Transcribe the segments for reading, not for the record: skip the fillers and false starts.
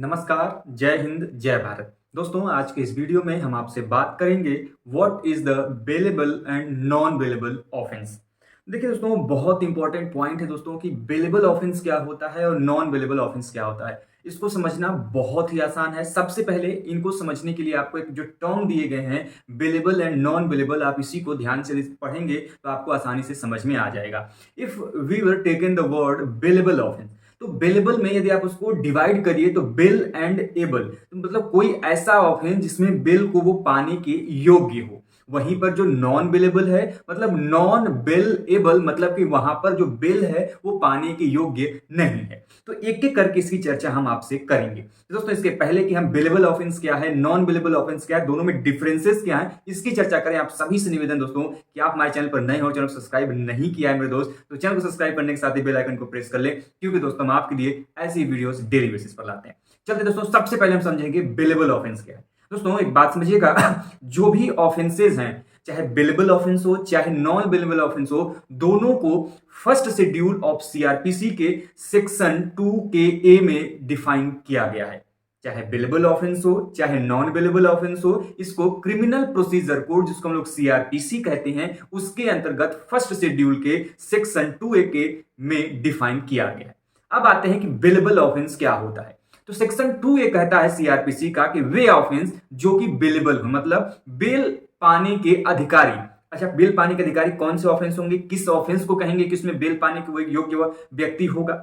नमस्कार, जय हिंद, जय भारत। दोस्तों, आज के इस वीडियो में हम आपसे बात करेंगे what is the bailable and non bailable offence. देखिए दोस्तों, बहुत इंपॉर्टेंट पॉइंट है दोस्तों कि बेलेबल ऑफेंस क्या होता है और नॉन बेलेबल ऑफेंस क्या होता है। इसको समझना बहुत ही आसान है। सबसे पहले इनको समझने के लिए आपको एक जो टर्म दिए गए हैं बेलेबल एंड नॉन बेलेबल, आप इसी को ध्यान से पढ़ेंगे तो आपको आसानी से समझ में आ जाएगा। If we were taken the word bailable offence, तो बेलेबल में यदि आप उसको डिवाइड करिए तो बिल एंड एबल, तो मतलब कोई ऐसा ऑफेंस जिसमें बिल को वो पाने के योग्य हो। वहीं पर जो नॉन बिलेबल है, मतलब नॉन बिल एबल, मतलब कि वहां पर जो बिल है वो पाने के योग्य नहीं है। तो एक एक करके इसकी चर्चा हम आपसे करेंगे। तो दोस्तों, इसके पहले कि हम बिलेबल ऑफेंस क्या है, नॉन बिलेबल ऑफेंस क्या है, दोनों में डिफरेंसेस क्या है, इसकी चर्चा करें। आप सभी से निवेदन दोस्तों कि आप हमारे चैनल पर नए हो, चैनल को सब्सक्राइब नहीं किया है मेरे दोस्त, तो चैनल को सब्सक्राइब करने के साथ ही बेल आइकन को प्रेस कर ले, क्योंकि दोस्तों हम आपके लिए ऐसी वीडियोस डेली बेसिस पर लाते हैं। चलते दोस्तों, सबसे पहले हम समझेंगे बिलेबल ऑफेंस क्या है। दोस्तों एक बात समझिएगा, जो भी ऑफेंसेज हैं, चाहे बिलेबल ऑफेंस हो चाहे नॉन बिलेबल ऑफेंस हो, दोनों को फर्स्ट शेड्यूल ऑफ सीआरपीसी के सेक्शन 2 के ए में डिफाइन किया गया है। चाहे बिलेबल ऑफेंस हो चाहे नॉन बिलेबल ऑफेंस हो, इसको क्रिमिनल प्रोसीजर कोड, जिसको हम लोग सीआरपीसी कहते हैं, उसके अंतर्गत फर्स्ट शेड्यूल के सेक्शन 2A के में डिफाइन किया गया है। अब आते हैं कि बिलेबल ऑफेंस क्या होता है। तो सेक्शन 2A कहता है सीआरपीसी का कि वे ऑफेंस जो कि बिलेबल हो, मतलब बेल पाने के अधिकारी। अच्छा, बेल पाने के अधिकारी कौन से ऑफेंस होंगे, किस ऑफेंस को कहेंगे कि उसमें बेल पाने के वो योग्य व्यक्ति होगा।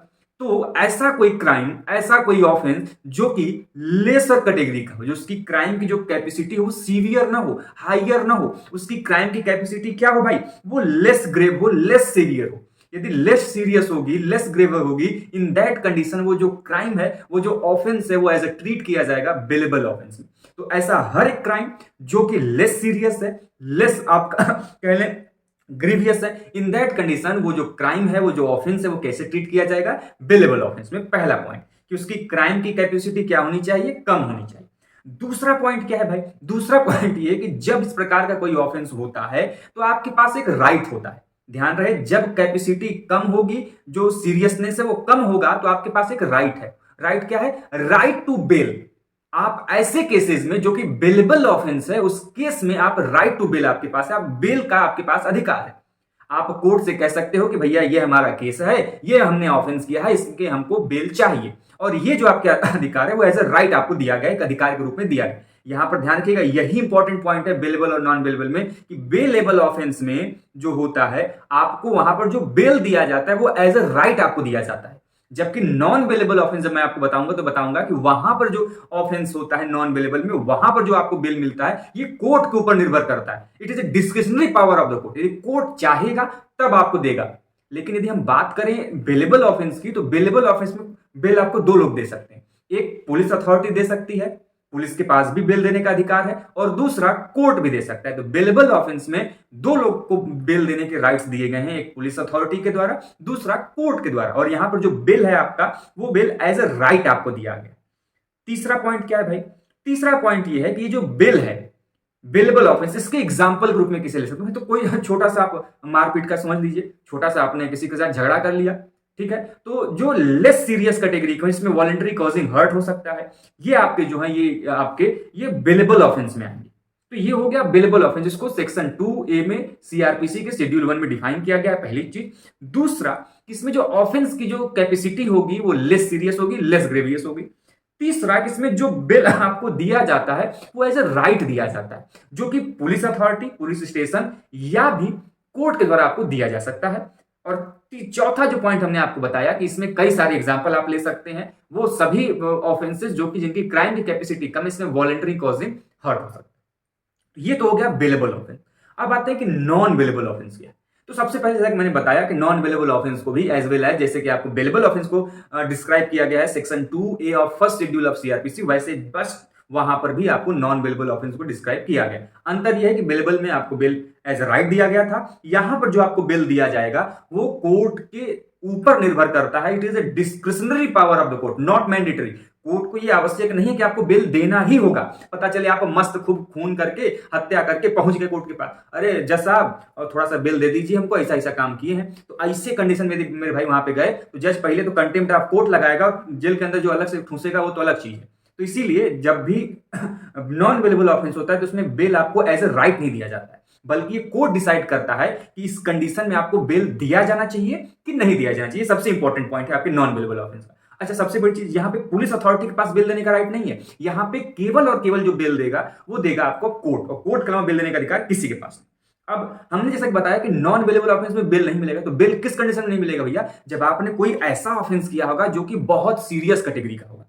तो ऐसा कोई क्राइम, ऐसा कोई ऑफेंस जो कि लेसर कैटेगरी का हो, जो उसकी क्राइम की जो कैपेसिटी हो सीवियर ना हो, हाइयर ना हो, उसकी क्राइम की कैपेसिटी क्या हो भाई, वो लेस ग्रेव हो, लेस सीवियर हो। यदि लेस सीरियस होगी, लेस ग्रेव होगी, इन दैट कंडीशन वो जो क्राइम है, वो जो ऑफेंस है, वो एज ए ट्रीट किया जाएगा बेलेबल ऑफेंस में। तो ऐसा हर एक क्राइम जो कि लेस सीरियस है, लेस आपका कह लें ग्रीवियस है, इन दैट कंडीशन वो जो क्राइम है, वो जो ऑफेंस है, वो कैसे ट्रीट किया जाएगा, बेलेबल ऑफेंस में। पहला पॉइंट कि उसकी क्राइम की कैपेसिटी क्या होनी चाहिए, कम होनी चाहिए। दूसरा पॉइंट क्या है भाई, दूसरा पॉइंट ये कि जब इस प्रकार का कोई ऑफेंस होता है तो आपके पास एक राइट होता है। ध्यान रहे, जब कैपेसिटी कम होगी, जो सीरियसनेस है वो कम होगा, तो आपके पास एक राइट है। राइट क्या है, राइट टू बेल। आप ऐसे केसेस में जो कि बेलेबल ऑफेंस है, उस केस में आप राइट टू बेल आपके पास है, आप बेल का आपके पास अधिकार है। आप कोर्ट से कह सकते हो कि भैया ये हमारा केस है, ये हमने ऑफेंस किया है, इसके हमको बेल चाहिए, और ये जो आपके अधिकार है वो एज ए राइट आपको दिया गया, एक अधिकार के रूप में दिया गया। यहां पर ध्यान रखिएगा, यही इंपॉर्टेंट पॉइंट है बेलेबल और नॉन बेलेबल में, कि बेलेबल ऑफेंस में जो होता है, आपको वहां पर जो बेल दिया जाता है वो एज ए राइट आपको दिया जाता है। जबकि नॉन बेलेबल ऑफेंस जब मैं आपको बताऊंगा तो बताऊंगा कि वहां पर जो ऑफेंस होता है नॉन बेलेबल में, वहां पर जो आपको बेल मिलता है, ये कोर्ट के ऊपर निर्भर करता है। It is a discretionary power of the court. यदि कोर्ट चाहेगा तब आपको देगा। लेकिन यदि हम बात करें बेलेबल ऑफेंस की, तो बेलेबल ऑफेंस में बेल आपको दो लोग दे सकते हैं। एक पुलिस अथॉरिटी दे सकती है, पुलिस के पास भी बेल देने का अधिकार है, और दूसरा कोर्ट भी दे सकता है। तो बेलेबल ऑफेंस में दो लोग को बेल देने के राइट्स दिए गए हैं, एक पुलिस अथॉरिटी के द्वारा, दूसरा कोर्ट के द्वारा। और यहां पर जो बेल है आपका, वो बेल एज ए राइट आपको दिया गया। तीसरा पॉइंट क्या है भाई, तीसरा पॉइंट ये है कि ये जो बेल है, बेलेबल ऑफेंस, इसके एग्जाम्पल के रूप में किसे ले सकते हैं। तो कोई छोटा सा आप मारपीट का समझ लीजिए, छोटा सा आपने किसी के साथ झगड़ा कर लिया, ठीक है, तो जो लेस सीरियस कैटेगरी को, इसमें वॉलंटरी कॉजिंग हर्ट हो सकता है, ये आपके जो है, ये आपके ये बेलेबल ऑफेंस में आएंगे। तो ये हो गया बेलेबल ऑफेंस, जिसको सेक्शन 2A में सीआरपीसी के शेड्यूल 1 में डिफाइन किया गया है, पहली चीज। दूसरा, इसमें जो ऑफेंस की जो कैपेसिटी होगी वो लेस सीरियस होगी, लेस ग्रेवियस होगी। तीसरा, इसमें जो बिल आपको दिया जाता है वो एज ए राइट दिया जाता है, जो कि पुलिस अथॉरिटी, पुलिस स्टेशन या भी कोर्ट के द्वारा आपको दिया जा सकता है। और चौथा जो पॉइंट हमने आपको बताया कि इसमें कई सारे एग्जांपल आप ले सकते हैं, वो सभी ऑफेंसेस जो कि जिनकी क्राइम की कैपेसिटी कम, इसमें वॉलंटरी कॉजिंग हर्ट हो सकता है। ये तो हो गया बेलेबल ऑफेंस। अब आते हैं कि नॉन बेलेबल ऑफेंस क्या है। तो सबसे पहले जैसा कि मैंने बताया कि नॉन बेलेबल ऑफेंस को भी एज वेल है, जैसे कि आपको बेलेबल ऑफेंस को डिस्क्राइब किया गया है section 2A of first schedule of CrPC, वैसे बस वहां पर भी आपको नॉन बेलेबल ऑफेंस को डिस्क्राइब किया गया। अंतर यह है कि बेलेबल में आपको बेल एज राइट दिया गया था, यहां पर जो आपको बेल दिया जाएगा वो कोर्ट के ऊपर निर्भर करता है। It is a discretionary power of the court, not mandatory. Court को ये आवश्यक नहीं है कि आपको बेल देना ही होगा। पता चले आप मस्त खूब खून करके हत्या करके पहुंच गए कोर्ट के पास, अरे जज साहब थोड़ा सा बेल दे दीजिए, हमको ऐसा ऐसा काम किए हैं। तो ऐसे कंडीशन में यदि मेरे भाई वहां पे गए तो जज पहले तो कंटेम्प्ट ऑफ कोर्ट लगाएगा, जेल के अंदर जो अलग से ठूसेगा वो तो अलग चीज है। तो इसीलिए जब भी नॉन अवेलेबल ऑफेंस होता है तो उसमें बेल आपको एज ए राइट नहीं दिया जाता है, बल्कि ये कोर्ट डिसाइड करता है कि इस कंडीशन में आपको बेल दिया जाना चाहिए कि नहीं दिया जाना चाहिए। सबसे इंपॉर्टेंट पॉइंट है आपके नॉन अवेलेबल ऑफेंस का। अच्छा, सबसे बड़ी चीज, यहाँ पे पुलिस अथॉरिटी के पास बेल देने का राइट नहीं है। यहाँ पे केवल और केवल जो बेल देगा वो देगा आपको कोर्ट, और कोर्ट के अलावा बेल देने का अधिकार किसी के पास नहीं। अब हमने जैसा कि बताया कि नॉन अवेलेबल ऑफेंस में बेल नहीं मिलेगा, तो बेल किस कंडीशन में नहीं मिलेगा भैया? जब आपने कोई ऐसा ऑफेंस किया होगा जो कि बहुत सीरियस कैटेगरी का होगा,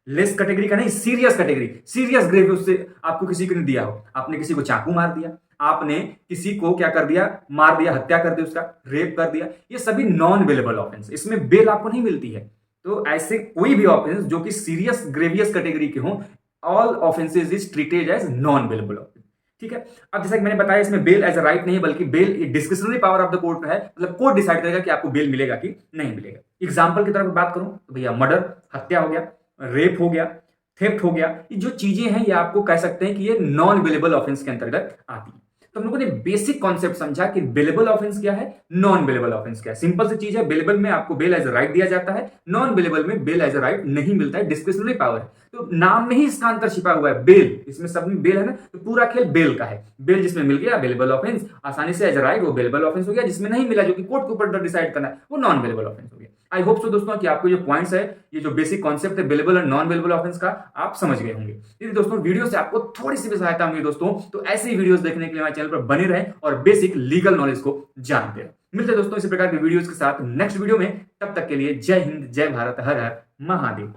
लेस कैटेगरी का नहीं, सीरियस कैटेगरी, सीरियस ग्रेव उससे आपको किसी को नहीं दिया हो। आपने किसी को चाकू मार दिया, आपने किसी को क्या कर दिया, मार दिया, हत्या कर दी, उसका रेप कर दिया, ये सभी नॉन अवेलेबल ऑफेंस, इसमें बेल आपको नहीं मिलती है। तो ऐसे कोई भी ऑफेंस जो कि सीरियस ग्रेवियस कैटेगरी के हो, all offences is treated as non available offence. ठीक है। अब जैसा कि मैंने बताया, इसमें बेल एज अ राइट नहीं है, बल्कि bail discretionary power of the court है, मतलब कोर्ट डिसाइड करेगा कि आपको बेल मिलेगा कि नहीं मिलेगा। एग्जाम्पल की तरफ बात करूं तो भैया मर्डर, हत्या हो गया, रेप हो गया, थेफ्ट हो गया, ये जो चीजें हैं ये आपको कह सकते हैं कि ये नॉन अवेलेबल ऑफेंस के अंतर्गत आती है। तो हम लोगों ने बेसिक कॉन्सेप्ट समझा कि बेलेबल ऑफेंस क्या है, नॉन बेलेबल ऑफेंस क्या है। सिंपल सी चीज है, बेलेबल में आपको बेल एज अ राइट दिया जाता है, नॉन बेलेबल में बेल एज अ राइट नहीं मिलता है, डिस्क्रिशनरी पावर है। तो नाम में ही इसका अंतर छिपा हुआ है, बेल, इसमें सब में बेल है ना, तो पूरा खेल बेल का है। बेल जिसमें मिल गया बेलेबल ऑफेंस, आसानी से एज अ राइट वो बेलेबल ऑफेंस हो गया, जिसमें नहीं मिला जो कि कोर्ट के ऊपर डिसाइड करना है वो नॉन बेलेबल ऑफेंस हो गया। आई होप सो दोस्तों कि आपको जो पॉइंट्स है, ये जो बेसिक कॉन्सेप्ट है बेलेबल और नॉन बेलेबल ऑफेंस का, आप समझ गए होंगे। यदि दोस्तों वीडियो से आपको थोड़ी सी भी सहायता मिली दोस्तों, तो ऐसे ही वीडियोस देखने के लिए हमारे चैनल पर बने रहें और बेसिक लीगल नॉलेज को जानते रहें। मिलते हैं दोस्तों इसी प्रकार के वीडियोस के साथ नेक्स्ट वीडियो में। तब तक के लिए जय हिंद, जय भारत, हर हर महादेव।